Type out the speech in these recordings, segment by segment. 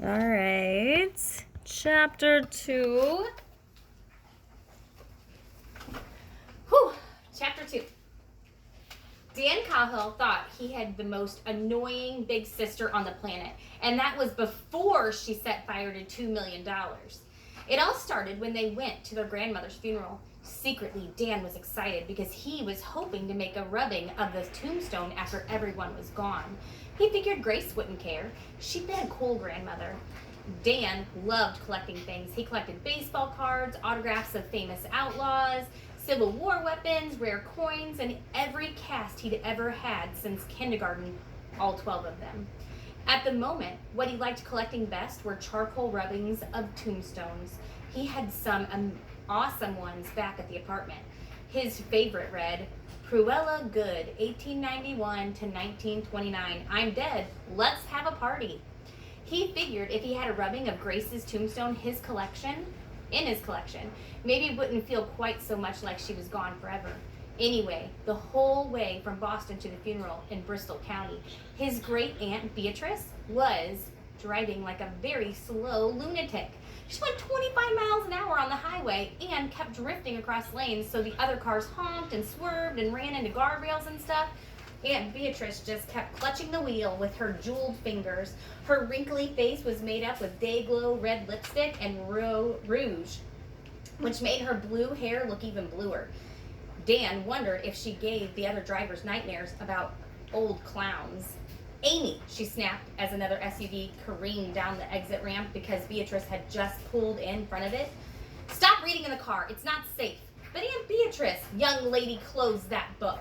All right. Chapter 2. Whew. Chapter 2. Dan Cahill thought he had the most annoying big sister on the planet, and that was before she set fire to $2 million. It all started when they went to their grandmother's funeral. Secretly, Dan was excited because he was hoping to make a rubbing of the tombstone after everyone was gone. He figured Grace wouldn't care. She'd been a cool grandmother. Dan loved collecting things. He collected baseball cards, autographs of famous outlaws, Civil War weapons, rare coins, and every cast he'd ever had since kindergarten, all 12 of them. At the moment, what he liked collecting best were charcoal rubbings of tombstones. He had some awesome ones back at the apartment. His favorite read, Cruella Good, 1891 to 1929. I'm dead. Let's have a party. He figured if he had a rubbing of Grace's tombstone in his collection, maybe it wouldn't feel quite so much like she was gone forever. Anyway, the whole way from Boston to the funeral in Bristol County, his great aunt Beatrice was driving like a very slow lunatic. She went 25 miles an hour on the highway and kept drifting across lanes, so the other cars honked and swerved and ran into guardrails and stuff. Aunt Beatrice just kept clutching the wheel with her jeweled fingers. Her wrinkly face was made up with day-glow red lipstick and rouge, which made her blue hair look even bluer. Dan wondered if she gave the other drivers nightmares about old clowns. Amy, she snapped as another SUV careened down the exit ramp because Beatrice had just pulled in front of it. Stop reading in the car. It's not safe. But Aunt Beatrice, young lady, close that book.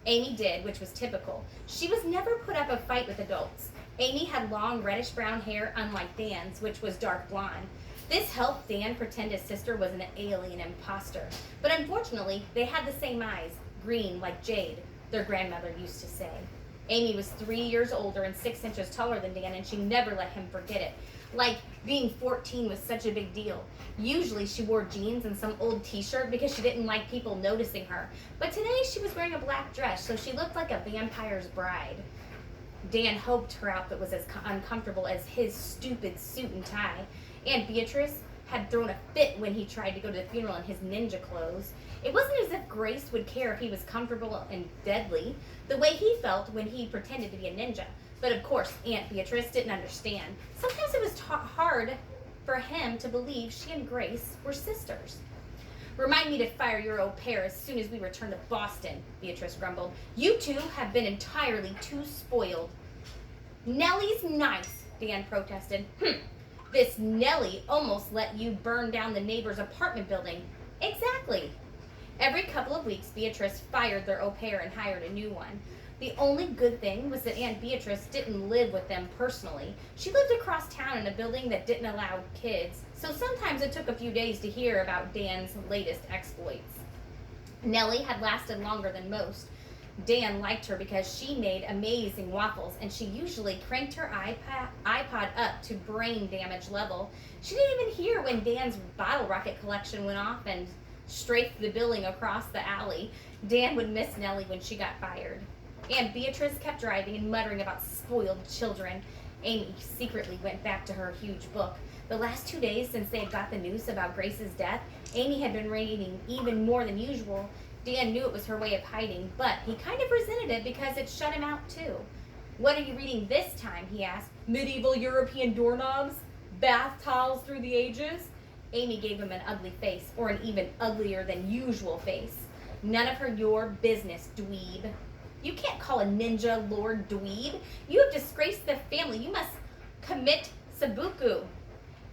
Amy did, which was typical. She was never put up a fight with adults. Amy had long reddish-brown hair, unlike Dan's, which was dark blonde. This helped Dan pretend his sister was an alien imposter. But unfortunately, they had the same eyes, green like jade, their grandmother used to say. Amy was 3 years older and 6 inches taller than Dan, and she never let him forget it. Like being 14 was such a big deal. Usually she wore jeans and some old t-shirt because she didn't like people noticing her. But today she was wearing a black dress, so she looked like a vampire's bride. Dan hoped her outfit was as uncomfortable as his stupid suit and tie. Aunt Beatrice had thrown a fit when he tried to go to the funeral in his ninja clothes. It wasn't as if Grace would care if he was comfortable and deadly, the way he felt when he pretended to be a ninja. But of course, Aunt Beatrice didn't understand. Sometimes it was hard for him to believe she and Grace were sisters. Remind me to fire your au pair as soon as we return to Boston, Beatrice grumbled. You two have been entirely too spoiled. Nellie's nice, Dan protested. This Nellie almost let you burn down the neighbor's apartment building. Exactly. Every couple of weeks, Beatrice fired their au pair and hired a new one. The only good thing was that Aunt Beatrice didn't live with them personally. She lived across town in a building that didn't allow kids, so sometimes it took a few days to hear about Dan's latest exploits. Nellie had lasted longer than most. Dan liked her because she made amazing waffles, and she usually cranked her iPod up to brain damage level. She didn't even hear when Dan's bottle rocket collection went off and strafed the building across the alley. Dan would miss Nellie when she got fired. Aunt Beatrice kept driving and muttering about spoiled children. Amy secretly went back to her huge book. The last 2 days since they had got the news about Grace's death, Amy had been reading even more than usual. Dan knew it was her way of hiding, but he kind of resented it because it shut him out too. What are you reading this time, he asked. Medieval European doorknobs? Bath towels through the ages? Amy gave him an ugly face, or an even uglier than usual face. None of your business, dweeb. You can't call a ninja Lord Dweeb. You have disgraced the family. You must commit seppuku.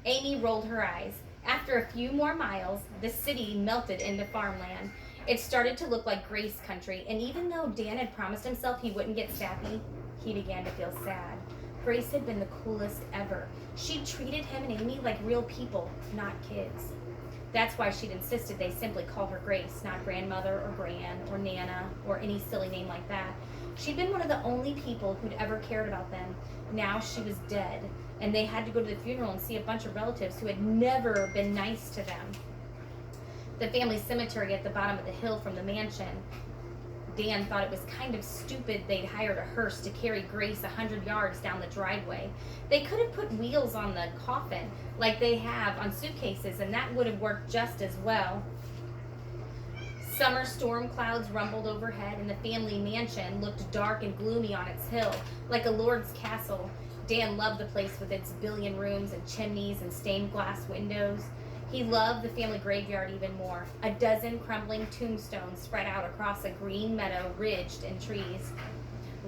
Amy rolled her eyes. After a few more miles, the city melted into farmland. It started to look like Grace country, and even though Dan had promised himself he wouldn't get sappy, he began to feel sad. Grace had been the coolest ever. She'd treated him and Amy like real people, not kids. That's why she'd insisted they simply call her Grace, not grandmother or gran or Nana or any silly name like that. She'd been one of the only people who'd ever cared about them. Now she was dead, and they had to go to the funeral and see a bunch of relatives who had never been nice to them. The family cemetery at the bottom of the hill from the mansion. Dan thought it was kind of stupid they'd hired a hearse to carry Grace 100 yards down the driveway. They could have put wheels on the coffin like they have on suitcases, and that would have worked just as well. Summer storm clouds rumbled overhead, and the family mansion looked dark and gloomy on its hill, like a lord's castle. Dan loved the place with its billion rooms and chimneys and stained glass windows. He loved the family graveyard even more. A dozen crumbling tombstones spread out across a green meadow ridged in trees.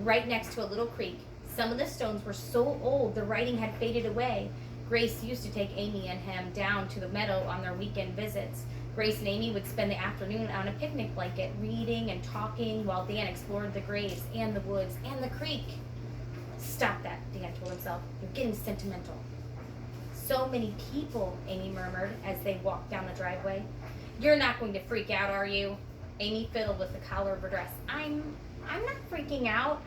Right next to a little creek, some of the stones were so old the writing had faded away. Grace used to take Amy and him down to the meadow on their weekend visits. Grace and Amy would spend the afternoon on a picnic blanket, reading and talking while Dan explored the graves and the woods and the creek. Stop that, Dan told himself. You're getting sentimental. So many people, Amy murmured as they walked down the driveway. You're not going to freak out, are you? Amy fiddled with the collar of her dress. I'm not freaking out.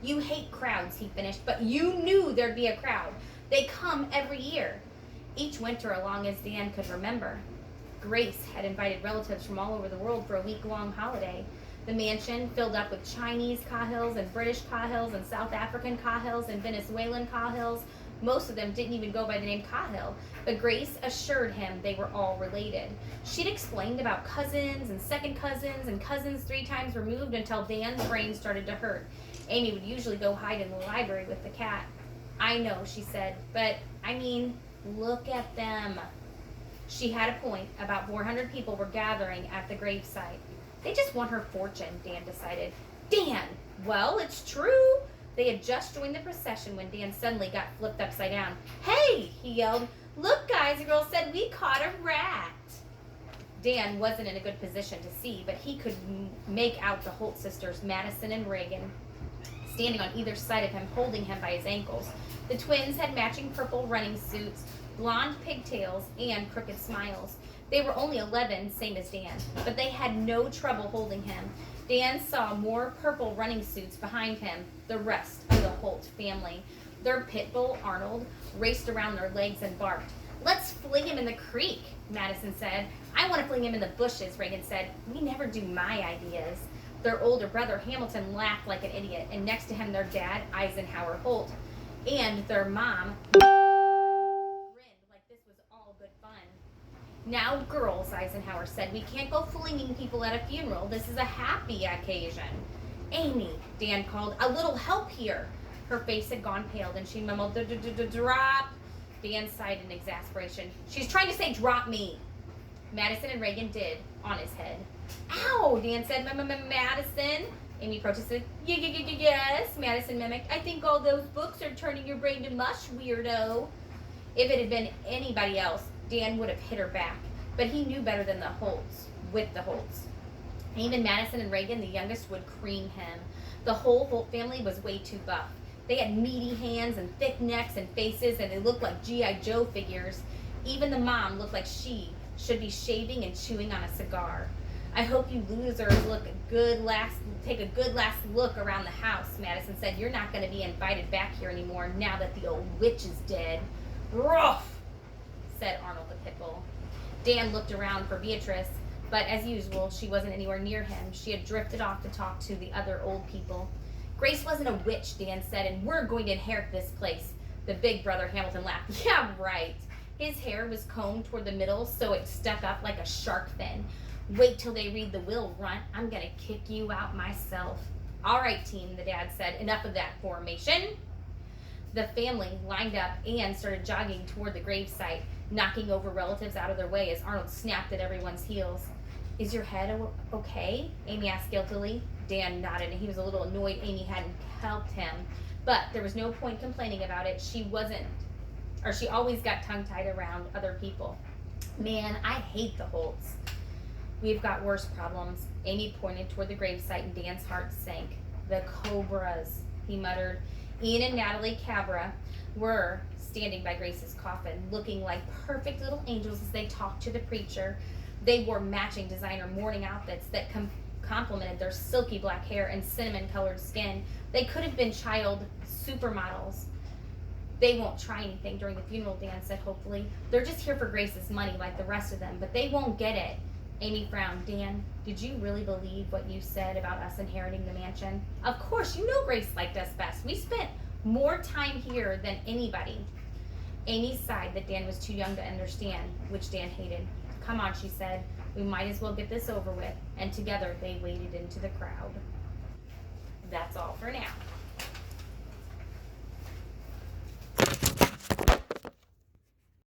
You hate crowds, he finished, but you knew there'd be a crowd. They come every year. Each winter, as long as Dan could remember. Grace had invited relatives from all over the world for a week-long holiday. The mansion filled up with Chinese Cahills and British Cahills and South African Cahills and Venezuelan Cahills. Most of them didn't even go by the name Cahill, but Grace assured him they were all related. She'd explained about cousins and second cousins and cousins 3 times removed until Dan's brain started to hurt. Amy would usually go hide in the library with the cat. I know, she said, but look at them. She had a point. About 400 people were gathering at the gravesite. They just want her fortune, Dan decided. Dan! Well, it's true. They had just joined the procession when Dan suddenly got flipped upside down. Hey, he yelled. Look, guys, the girl said we caught a rat. Dan wasn't in a good position to see, but he could make out the Holt sisters, Madison and Reagan, standing on either side of him, holding him by his ankles. The twins had matching purple running suits, blonde pigtails, and crooked smiles. They were only 11, same as Dan, but they had no trouble holding him. Dan saw more purple running suits behind him, the rest of the Holt family. Their pit bull, Arnold, raced around their legs and barked. Let's fling him in the creek, Madison said. I want to fling him in the bushes, Reagan said. We never do my ideas. Their older brother, Hamilton, laughed like an idiot, and next to him their dad, Eisenhower Holt, and their mom grinned like this was all good fun. Now, girls, Eisenhower said, we can't go flinging people at a funeral. This is a happy occasion. Amy, Dan called, a little help here. Her face had gone pale, and she mumbled, drop. Dan sighed in exasperation. She's trying to say, drop me. Madison and Reagan did, on his head. Ow, Dan said, Madison. Amy protested. Yes, Madison mimicked. I think all those books are turning your brain to mush, weirdo. If it had been anybody else, Dan would have hit her back, but he knew better than the Holts, with the Holts. Even Madison and Reagan, the youngest, would cream him. The whole Holt family was way too buff. They had meaty hands and thick necks and faces, and they looked like G.I. Joe figures. Even the mom looked like she should be shaving and chewing on a cigar. I hope you losers take a good last look around the house, Madison said. You're not going to be invited back here anymore now that the old witch is dead. Ruff, said Arnold the pit bull. Dan looked around for Beatrice, but as usual, she wasn't anywhere near him. She had drifted off to talk to the other old people. Grace wasn't a witch, Dan said, and we're going to inherit this place. The big brother Hamilton laughed. Yeah, right. His hair was combed toward the middle, so it stuck up like a shark fin. Wait till they read the will, Runt. I'm going to kick you out myself. All right, team, the dad said. Enough of that formation. The family lined up and started jogging toward the gravesite, knocking over relatives out of their way as Arnold snapped at everyone's heels. Is your head okay? Amy asked guiltily. Dan nodded, and he was a little annoyed Amy hadn't helped him. But there was no point complaining about it. She always got tongue-tied around other people. Man, I hate the Holts. We've got worse problems. Amy pointed toward the gravesite, and Dan's heart sank. The Cobras, he muttered. Ian and Natalie Cabra were standing by Grace's coffin, looking like perfect little angels as they talked to the preacher. They wore matching designer mourning outfits that complemented their silky black hair and cinnamon-colored skin. They could have been child supermodels. They won't try anything during the funeral, Dan said hopefully. They're just here for Grace's money like the rest of them, but they won't get it. Amy frowned. Dan, did you really believe what you said about us inheriting the mansion? Of course, you know Grace liked us best. We spent more time here than anybody. Amy sighed that Dan was too young to understand, which Dan hated. Come on, she said. We might as well get this over with. And together they waded into the crowd. That's all for now.